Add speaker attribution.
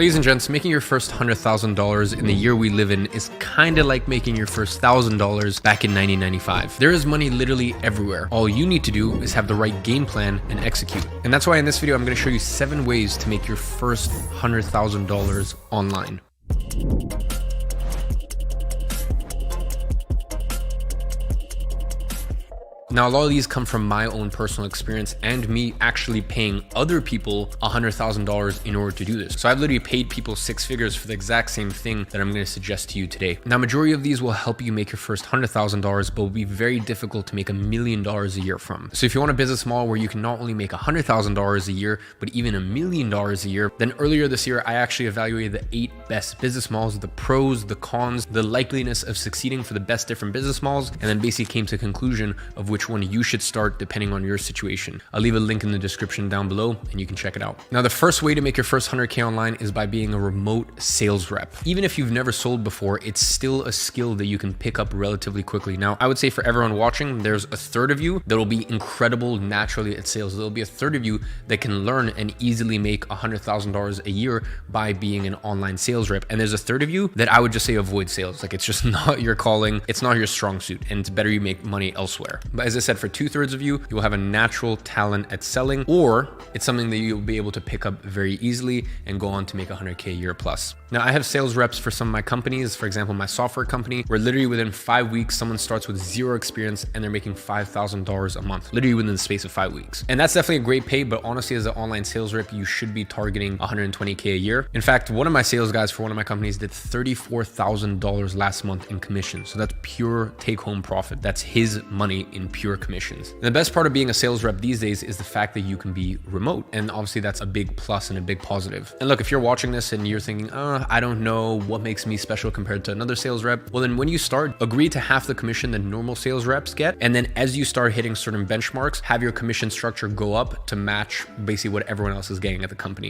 Speaker 1: Ladies and gents, making your first $100,000 in the year we live in is kind of like making your first $1,000 back in 1995. There is money literally everywhere. All you need to do is have the right game plan and execute. And that's why in this video, I'm going to show you 7 ways to make your first $100,000 online. Now, a lot of these come from my own personal experience and me actually paying other people $100,000 in order to do this. So I've literally paid people 6 figures for the exact same thing that I'm going to suggest to you today. Now, majority of these will help you make your first $100,000, but will be very difficult to make $1 million a year from. So if you want a business model where you can not only make $100,000 a year, but even $1 million a year, then earlier this year, I actually evaluated the 8 best business models, the pros, the cons, the likeliness of succeeding for the best different business models, and then basically came to a conclusion of which one you should start depending on your situation. I'll leave a link in the description down below and you can check it out. Now, the first way to make your first 100K online is by being a remote sales rep. Even if you've never sold before, it's still a skill that you can pick up relatively quickly. Now, I would say for everyone watching, there's a third of you that will be incredible naturally at sales. There'll be a third of you that can learn and easily make $100,000 a year by being an online sales rep. And there's a third of you that I would just say avoid sales. Like, it's just not your calling. It's not your strong suit, and it's better you make money elsewhere. But as I said, for 2/3 of you, you will have a natural talent at selling, or it's something that you'll be able to pick up very easily and go on to make 100K a year plus. Now, I have sales reps for some of my companies. For example, my software company, where literally within 5 weeks, someone starts with 0 experience and they're making $5,000 a month, literally within the space of 5 weeks. And that's definitely a great pay, but honestly, as an online sales rep, you should be targeting 120K a year. In fact, one of my sales guys for one of my companies did $34,000 last month in commission. So that's pure take-home profit. That's his money in pure commissions. And the best part of being a sales rep these days is the fact that you can be remote. And obviously that's a big plus and a big positive. And look, if you're watching this and you're thinking, I don't know what makes me special compared to another sales rep. Well, then when you start, agree to half the commission that normal sales reps get. And then as you start hitting certain benchmarks, have your commission structure go up to match basically what everyone else is getting at the company.